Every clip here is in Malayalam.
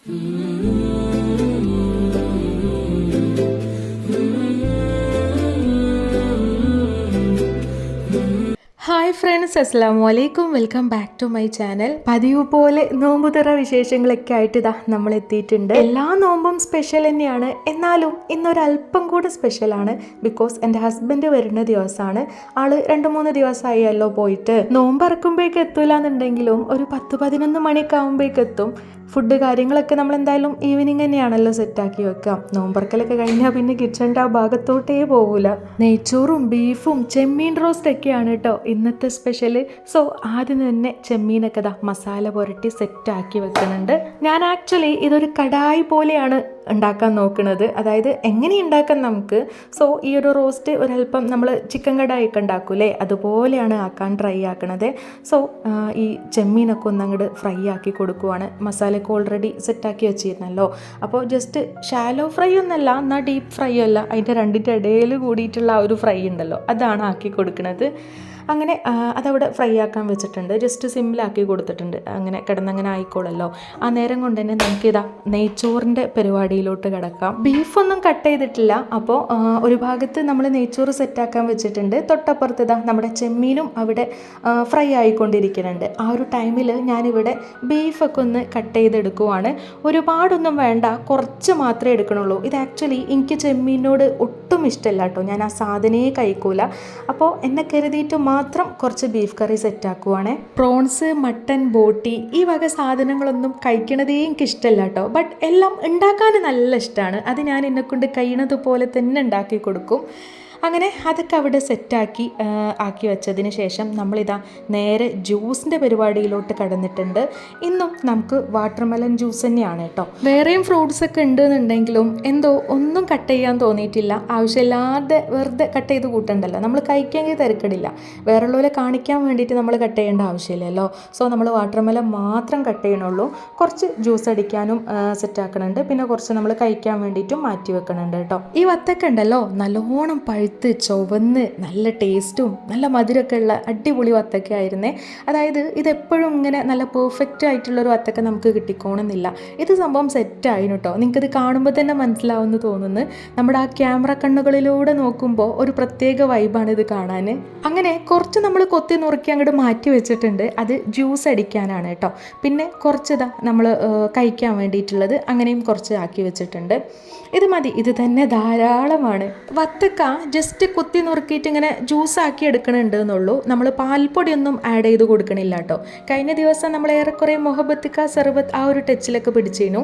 ഹായ് ഫ്രണ്ട്സ്, അസ്സലാമു അലൈക്കും. Welcome back to my channel. പതിവ് പോലെ നോമ്പുതുറ വിശേഷങ്ങളൊക്കെ ആയിട്ട് ഇതാ നമ്മൾ എത്തിയിട്ടുണ്ട്. എല്ലാ നോമ്പും സ്പെഷ്യൽ തന്നെയാണ്, എന്നാലും ഇന്നൊരല്പം കൂടെ സ്പെഷ്യലാണ്. ബിക്കോസ് എൻ്റെ ഹസ്ബൻഡ് വരുന്ന ദിവസമാണ്. ആള് 2-3 ദിവസമായല്ലോ പോയിട്ട്. നോമ്പ് ഇറക്കുമ്പോഴേക്ക് എത്തൂല എന്നുണ്ടെങ്കിലും ഒരു 10-11 മണിയൊക്കെ ആകുമ്പോഴേക്ക് എത്തും. ഫുഡ് കാര്യങ്ങളൊക്കെ നമ്മൾ എന്തായാലും ഈവനിങ് തന്നെയാണല്ലോ സെറ്റാക്കി വെക്കാം. നോമ്പറക്കലൊക്കെ കഴിഞ്ഞാൽ പിന്നെ കിച്ചണിൻ്റെ ആ ഭാഗത്തോട്ടേ പോകൂല. നെയ്ച്ചോറും ബീഫും ചെമ്മീൻ റോസ്റ്റൊക്കെയാണ് കേട്ടോ ഇന്നത്തെ സ്പെഷ്യൽ. സോ ആദ്യം തന്നെ ചെമ്മീനൊക്കെ മസാല പുരട്ടി സെറ്റാക്കി വെക്കുന്നുണ്ട്. ഞാൻ ആക്ച്വലി ഇതൊരു കടായി പോലെയാണ് ഉണ്ടാക്കാൻ നോക്കുന്നത്. അതായത് എങ്ങനെ ഉണ്ടാക്കാൻ നമുക്ക്. സോ ഈ ഒരു റോസ്റ്റ് ഒരല്പം നമ്മൾ ചിക്കൻ കടായൊക്കെ ഉണ്ടാക്കൂലേ, അതുപോലെയാണ് ആക്കാൻ ട്രൈ ആക്കണത്. സോ ഈ ചെമ്മീനൊക്കെ ഒന്ന് അങ്ങോട്ട് ഫ്രൈ ആക്കി കൊടുക്കുവാണ്. മസാലയൊക്കെ ഓൾറെഡി സെറ്റാക്കി വെച്ചിരുന്നല്ലോ. അപ്പോൾ ജസ്റ്റ് ഷാലോ ഫ്രൈ ഒന്നല്ല, എന്നാൽ ഡീപ്പ് ഫ്രൈ അല്ല, അതിൻ്റെ രണ്ടിൻ്റെ ഇടയിൽ കൂടിയിട്ടുള്ള ആ ഒരു ഫ്രൈ ഉണ്ടല്ലോ, അതാണ് ആക്കി കൊടുക്കുന്നത്. അങ്ങനെ അതവിടെ ഫ്രൈ ആക്കാൻ വെച്ചിട്ടുണ്ട്. ജസ്റ്റ് സിമ്മിലാക്കി കൊടുത്തിട്ടുണ്ട്. അങ്ങനെ കിടന്നങ്ങനെ ആയിക്കോളല്ലോ. ആ നേരം കൊണ്ട് തന്നെ നമുക്കിതാ നെയ്ച്ചോറിൻ്റെ പരിപാടിയിലോട്ട് കിടക്കാം. ബീഫൊന്നും കട്ട് ചെയ്തിട്ടില്ല. അപ്പോൾ ഒരു ഭാഗത്ത് നമ്മൾ നെയ്ച്ചോറ് സെറ്റാക്കാൻ വെച്ചിട്ടുണ്ട്. തൊട്ടപ്പുറത്ത് ഇതാ നമ്മുടെ ചെമ്മീനും അവിടെ ഫ്രൈ ആയിക്കൊണ്ടിരിക്കുന്നുണ്ട്. ആ ഒരു ടൈമിൽ ഞാനിവിടെ ബീഫൊക്കെ ഒന്ന് കട്ട് ചെയ്തെടുക്കുവാണ്. ഒരുപാടൊന്നും വേണ്ട, കുറച്ച് മാത്രമേ എടുക്കണുള്ളൂ. ഇത് ആക്ച്വലി എനിക്ക് ചെമ്മീനോട് ഒട്ടും ഇഷ്ടമല്ല കേട്ടോ. ഞാൻ ആ സാധനയെ കഴിക്കൂല. അപ്പോൾ എന്നെ കരുതിയിട്ട് മാത്രം കുറച്ച് ബീഫ് കറി സെറ്റാക്കുവാണ്. പ്രോൺസ്, മട്ടൻ, ബോട്ടി ഈ വക സാധനങ്ങളൊന്നും കഴിക്കണതേ എനിക്ക് ഇഷ്ടമല്ല കേട്ടോ. ബട്ട് എല്ലാം ഉണ്ടാക്കാൻ നല്ല ഇഷ്ടമാണ്. അത് ഞാൻ എന്നെക്കൊണ്ട് കഴിയണത് പോലെ തന്നെ ഉണ്ടാക്കി കൊടുക്കും. അങ്ങനെ അതൊക്കെ അവിടെ സെറ്റാക്കി ആക്കി വെച്ചതിന് ശേഷം നമ്മളിതാ നേരെ ജ്യൂസിൻ്റെ പരിപാടിയിലോട്ട് കടന്നിട്ടുണ്ട്. ഇന്നും നമുക്ക് വാട്ടർമെലൺ ജ്യൂസ് തന്നെയാണ് കേട്ടോ. വേറെയും ഫ്രൂട്ട്സൊക്കെ ഉണ്ടെന്നുണ്ടെങ്കിലും എന്തോ ഒന്നും കട്ട് ചെയ്യാൻ തോന്നിയിട്ടില്ല. ആവശ്യമില്ലാതെ വെറുതെ കട്ട് ചെയ്ത് കൂട്ടണ്ടല്ലോ. നമ്മൾ കഴിക്കാമെങ്കിൽ തിരക്കടില്ല. വേറെയുള്ളവരെ കാണിക്കാൻ വേണ്ടിയിട്ട് നമ്മൾ കട്ട് ചെയ്യേണ്ട ആവശ്യമില്ലല്ലോ. സോ നമ്മൾ വാട്ടർമെലൺ മാത്രം കട്ട് ചെയ്യണുള്ളൂ. കുറച്ച് ജ്യൂസ് അടിക്കാനും സെറ്റാക്കണുണ്ട്. പിന്നെ കുറച്ച് നമ്മൾ കഴിക്കാൻ വേണ്ടിയിട്ടും മാറ്റി വെക്കണുണ്ട് കേട്ടോ. ഈ വത്തക്ക ഉണ്ടല്ലോ, നല്ലോണം പഴുത്ത് ചുവന്ന് നല്ല ടേസ്റ്റും നല്ല മധുരമൊക്കെ ഉള്ള അടിപൊളി വത്തക്ക ആയിരുന്നേ. അതായത് ഇതെപ്പോഴും ഇങ്ങനെ നല്ല പെർഫെക്റ്റ് ആയിട്ടുള്ളൊരു വത്തക്ക നമുക്ക് കിട്ടിക്കോണമെന്നില്ല. ഇത് സംഭവം സെറ്റായിരുന്നു കേട്ടോ. നിങ്ങൾക്കിത് കാണുമ്പോൾ തന്നെ മനസ്സിലാവുമെന്ന് തോന്നുന്നു. നമ്മുടെ ആ ക്യാമറ കണ്ണുകളിലൂടെ നോക്കുമ്പോൾ ഒരു പ്രത്യേക വൈബാണ് ഇത് കാണാൻ. അങ്ങനെ കുറച്ച് നമ്മൾ കൊത്തി നുറുക്കി അങ്ങോട്ട് മാറ്റി വെച്ചിട്ടുണ്ട്. അത് ജ്യൂസ് അടിക്കാനാണ് കേട്ടോ. പിന്നെ കുറച്ചിതാ നമ്മൾ കഴിക്കാൻ വേണ്ടിയിട്ടുള്ളത് അങ്ങനെയും കുറച്ച് ആക്കി വെച്ചിട്ടുണ്ട്. ഇത് മതി, ഇത് തന്നെ ധാരാളമാണ്. വത്തക്ക ജസ്റ്റ് കുത്തി നുറുക്കിയിട്ട് ഇങ്ങനെ ജ്യൂസാക്കി എടുക്കണുണ്ട് എന്നുള്ളൂ. നമ്മൾ പാൽപ്പൊടിയൊന്നും ആഡ് ചെയ്ത് കൊടുക്കണില്ല കേട്ടോ. കഴിഞ്ഞ ദിവസം നമ്മൾ ഏറെക്കുറെ മൊഹബത്തിക്ക സർബത്ത് ആ ഒരു ടച്ചിലൊക്കെ പിടിച്ചിരുന്നു.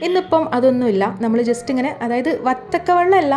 ഇന്നിപ്പം അതൊന്നുമില്ല. നമ്മൾ ജസ്റ്റ് ഇങ്ങനെ, അതായത് വത്തക്ക വെള്ളമല്ല,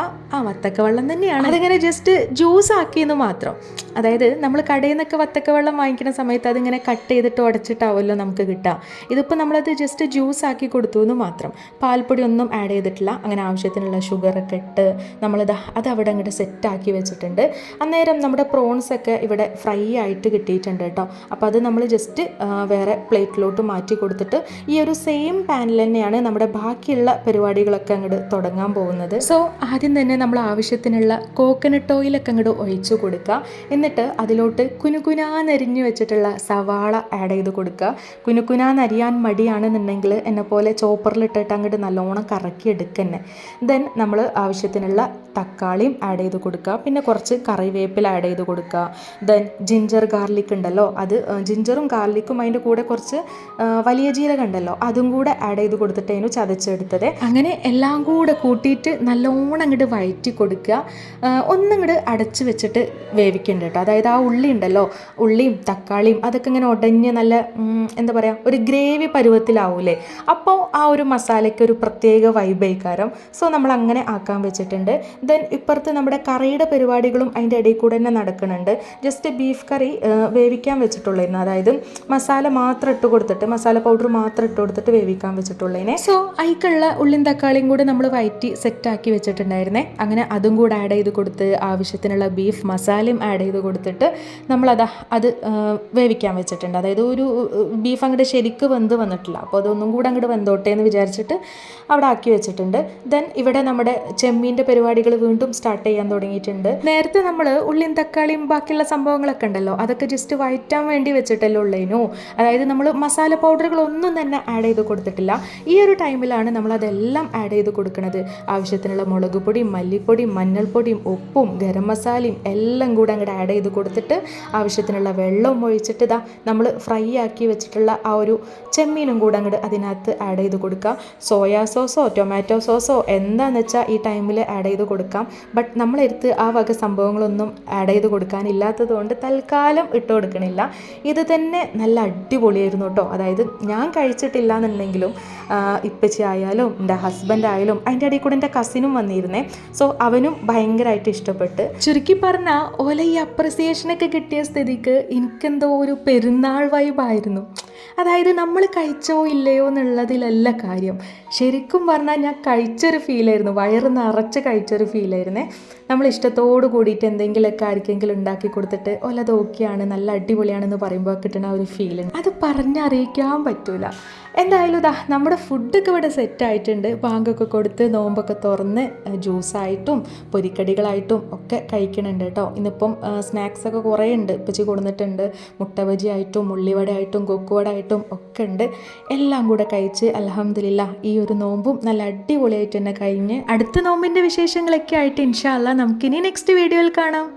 വത്തക്ക വെള്ളം തന്നെയാണ്, അതിങ്ങനെ ജസ്റ്റ് ജ്യൂസ് ആക്കിയെന്ന് മാത്രം. അതായത് നമ്മൾ കടയിൽ നിന്നൊക്കെ വത്തക്ക വെള്ളം വാങ്ങിക്കുന്ന സമയത്ത് അതിങ്ങനെ കട്ട് ചെയ്തിട്ട് ഉടച്ചിട്ടാവുമല്ലോ നമുക്ക് കിട്ടുക. ഇതിപ്പോൾ നമ്മളത് ജസ്റ്റ് ജ്യൂസ് ആക്കി കൊടുത്തു എന്ന് മാത്രം. പാൽപ്പൊടി ഒന്നും ആഡ് ചെയ്തിട്ടില്ല. അങ്ങനെ ആവശ്യത്തിനുള്ള ഷുഗറൊക്കെ ഇട്ട് നമ്മളിത് അതവിടെ അങ്ങോട്ട് സെറ്റാക്കി വെച്ചിട്ടുണ്ട്. അന്നേരം നമ്മുടെ പ്രോൺസൊക്കെ ഇവിടെ ഫ്രൈ ആയിട്ട് കിട്ടിയിട്ടുണ്ട് കേട്ടോ. അപ്പോൾ അത് നമ്മൾ ജസ്റ്റ് വേറെ പ്ലേറ്റിലോട്ട് മാറ്റി കൊടുത്തിട്ട് ഈ ഒരു സെയിം പാനിൽ തന്നെയാണ് നമ്മുടെ ബാക്കിയുള്ള പരിപാടികളൊക്കെ അങ്ങോട്ട് തുടങ്ങാൻ പോകുന്നത്. സോ ആദ്യം തന്നെ നമ്മൾ ആവശ്യത്തിനുള്ള കോക്കനട്ട് ഓയിലൊക്കെ അങ്ങോട്ട് ഒഴിച്ചു കൊടുക്കുക. എന്നിട്ട് അതിലോട്ട് കുനുകുനാന്നരിഞ്ഞു വെച്ചിട്ടുള്ള സവാള ആഡ് ചെയ്ത് കൊടുക്കുക. കുനുകുനാന്നരിയാൻ മടിയാണെന്നുണ്ടെങ്കിൽ എന്നെ പോലെ ചോപ്പറിലിട്ടിട്ട് അങ്ങോട്ട് നല്ലോണം കറക്കി എടുക്കന്നെ. ദെൻ നമ്മൾ ആവശ്യത്തിനുള്ള തക്കാളിയും ആഡ് ചെയ്ത് കൊടുക്കുക. പിന്നെ കുറച്ച് കറിവേപ്പില ആഡ് ചെയ്ത് കൊടുക്കുക. ദെൻ ജിഞ്ചർ ഗാർലിക് ഉണ്ടല്ലോ, അത് ജിഞ്ചറും ഗാർലിക്കും അതിൻ്റെ കൂടെ കുറച്ച് വലിയ ജീരകം ഉണ്ടല്ലോ, അതും കൂടെ ആഡ് ചെയ്ത് കൊടുത്തിട്ടേനു ചതച്ചെടുത്തത്. അങ്ങനെ എല്ലാം കൂടെ കൂട്ടിയിട്ട് നല്ലോണം അങ്ങോട്ട് വഴറ്റി കൊടുക്കുക. ഒന്നിങ്ങോട്ട് അടച്ച് വെച്ചിട്ട് വേവിക്കേണ്ട കേട്ടോ. അതായത് ആ ഉള്ളി ഉണ്ടല്ലോ, ഉള്ളിയും തക്കാളിയും അതൊക്കെ ഇങ്ങനെ ഉടഞ്ഞ് നല്ല എന്താ പറയുക, ഒരു ഗ്രേവി പരുവത്തിലാവൂലേ. അപ്പോൾ ആ ഒരു മസാലയ്ക്ക് ഒരു പ്രത്യേക വൈബൈക്കാരം. സോ നമ്മൾ അങ്ങനെ ആക്കാൻ വെച്ചിട്ടുണ്ട്. ദെൻ ഇപ്പുറത്ത് നമ്മുടെ കറിയുടെ പരിപാടികളും അതിൻ്റെ ഇടയിൽ കൂടെ തന്നെ നടക്കുന്നുണ്ട്. ജസ്റ്റ് ബീഫ് കറി വേവിക്കാൻ വെച്ചിട്ടുള്ളതിന്, അതായത് മസാല മാത്രം ഇട്ട് കൊടുത്തിട്ട്, മസാല പൗഡർ മാത്രം ഇട്ട് കൊടുത്തിട്ട് വേവിക്കാൻ വെച്ചിട്ടുള്ളതിനെ. സോ അതിക്കുള്ള ഉള്ളിയും തക്കാളിയും കൂടെ നമ്മൾ വഴറ്റി സെറ്റാക്കി വെച്ചിട്ടുണ്ടായിരുന്നേ. അങ്ങനെ അതും കൂടെ ആഡ് ചെയ്ത് കൊടുത്ത് ആവശ്യത്തിനുള്ള ബീഫ് മസാലയും ആഡ് ചെയ്ത് കൊടുത്തിട്ട് നമ്മളത് വേവിക്കാൻ വെച്ചിട്ടുണ്ട്. അതായത് ഒരു ബീഫ് അങ്ങോട്ട് ശരിക്ക് വെന്ത് വന്നിട്ടില്ല. അപ്പോൾ അതൊന്നും കൂടെ അങ്ങോട്ട് വെന്തോട്ടെ എന്ന് വിചാരിച്ചിട്ട് അവിടെ ആക്കി വെച്ചിട്ടുണ്ട്. ദെൻ ഇവിടെ നമ്മുടെ ചെമ്മീൻ്റെ പരിപാടികൾ വീണ്ടും സ്റ്റാർട്ട് ചെയ്യാൻ തുടങ്ങി. തുടങ്ങിയിട്ടുണ്ട്. നേരത്തെ നമ്മൾ ഉള്ളിയും തക്കാളിയും ബാക്കിയുള്ള സംഭവങ്ങളൊക്കെ ഉണ്ടല്ലോ, അതൊക്കെ ജസ്റ്റ് വഴറ്റാൻ വേണ്ടി വെച്ചിട്ടല്ലോ ഉള്ളേനു. അതായത് നമ്മൾ മസാല പൗഡറുകളൊന്നും തന്നെ ആഡ് ചെയ്ത് കൊടുത്തിട്ടില്ല. ഈ ഒരു ടൈമിലാണ് നമ്മളതെല്ലാം ആഡ് ചെയ്ത് കൊടുക്കുന്നത്. ആവശ്യത്തിനുള്ള മുളക് പൊടിയും മല്ലിപ്പൊടിയും മഞ്ഞൾപ്പൊടിയും ഉപ്പും ഗരം മസാലയും എല്ലാം കൂടെ അങ്ങോട്ട് ആഡ് ചെയ്ത് കൊടുത്തിട്ട് ആവശ്യത്തിനുള്ള വെള്ളവും ഒഴിച്ചിട്ട് ഇതാ നമ്മൾ ഫ്രൈ ആക്കി വെച്ചിട്ടുള്ള ആ ഒരു ചെമ്മീനും കൂടെ അങ്ങോട്ട് അതിനകത്ത് ആഡ് ചെയ്ത് കൊടുക്കുക. സോയാ സോസോ ടൊമാറ്റോ സോസോ എന്താണെന്ന് വെച്ചാൽ ഈ ടൈമിൽ ആഡ് ചെയ്ത് കൊടുക്കാം. ബട്ട് നമ്മളെടുത്ത് ആ വക സംഭവങ്ങളൊന്നും ആഡ് ചെയ്ത് കൊടുക്കാനില്ലാത്തത് കൊണ്ട് തൽക്കാലം ഇട്ട് കൊടുക്കണില്ല. ഇത് തന്നെ നല്ല അടിപൊളിയായിരുന്നു കേട്ടോ. അതായത് ഞാൻ കഴിച്ചിട്ടില്ല എന്നുണ്ടെങ്കിലും ഇപ്പച്ചി ആയാലും എൻ്റെ ഹസ്ബൻഡ് ആയാലും അതിൻ്റെ ഇടയിൽ കൂടെ എൻ്റെ കസിനും വന്നിരുന്നേ. സോ അവനും ഭയങ്കരമായിട്ട് ഇഷ്ടപ്പെട്ട്. ചുരുക്കി പറഞ്ഞാൽ ഓല ഈ അപ്രിസിയേഷനൊക്കെ കിട്ടിയ സ്ഥിതിക്ക് എനിക്കെന്തോ ഒരു പെരുന്നാൾ വൈബായിരുന്നു. അതായത് നമ്മൾ കഴിച്ചോ ഇല്ലയോ എന്നുള്ളതിലല്ല കാര്യം. ശരിക്കും പറഞ്ഞാൽ ഞാൻ കഴിച്ചൊരു ഫീലായിരുന്നു, വയറ് നിറച്ച് കഴിച്ചൊരു ഫീലായിരുന്നേ. നമ്മൾ ഇഷ്ടത്തോട് കൂടിയിട്ട് എന്തെങ്കിലുമൊക്കെ ആർക്കെങ്കിലും ഉണ്ടാക്കി കൊടുത്തിട്ട് ഓലത് ഓക്കെയാണ് നല്ല അടിപൊളിയാണെന്ന് പറയുമ്പോൾ കിട്ടുന്ന ഒരു ഫീലിംഗ് അത് പറഞ്ഞറിയിക്കാൻ പറ്റൂല. എന്തായാലും ഇതാ നമ്മുടെ ഫുഡൊക്കെ ഇവിടെ സെറ്റായിട്ടുണ്ട്. ബാങ്കൊക്കെ കൊടുത്ത് നോമ്പൊക്കെ തുറന്ന് ജ്യൂസായിട്ടും പൊരിക്കടികളായിട്ടും ഒക്കെ കഴിക്കണുണ്ട് കേട്ടോ. ഇന്നിപ്പം സ്നാക്സൊക്കെ കുറേ ഉണ്ട്, ഇപ്പച്ചി കൊടുത്തിട്ടുണ്ട്. മുട്ട ബജിയായിട്ടും ഉള്ളിവടയായിട്ടും കൊക്കുവടയായിട്ടും ഒക്കെ ഉണ്ട്. എല്ലാം കൂടെ കഴിച്ച് അൽഹംദുലില്ലാ ഈ ഒരു നോമ്പും നല്ല അടിപൊളിയായിട്ട് തന്നെ കഴിഞ്ഞ് അടുത്ത നോമ്പിൻ്റെ വിശേഷങ്ങളൊക്കെ ആയിട്ട് ഇൻഷാ അല്ലാ നമുക്കിനി നെക്സ്റ്റ് വീഡിയോയിൽ കാണാം.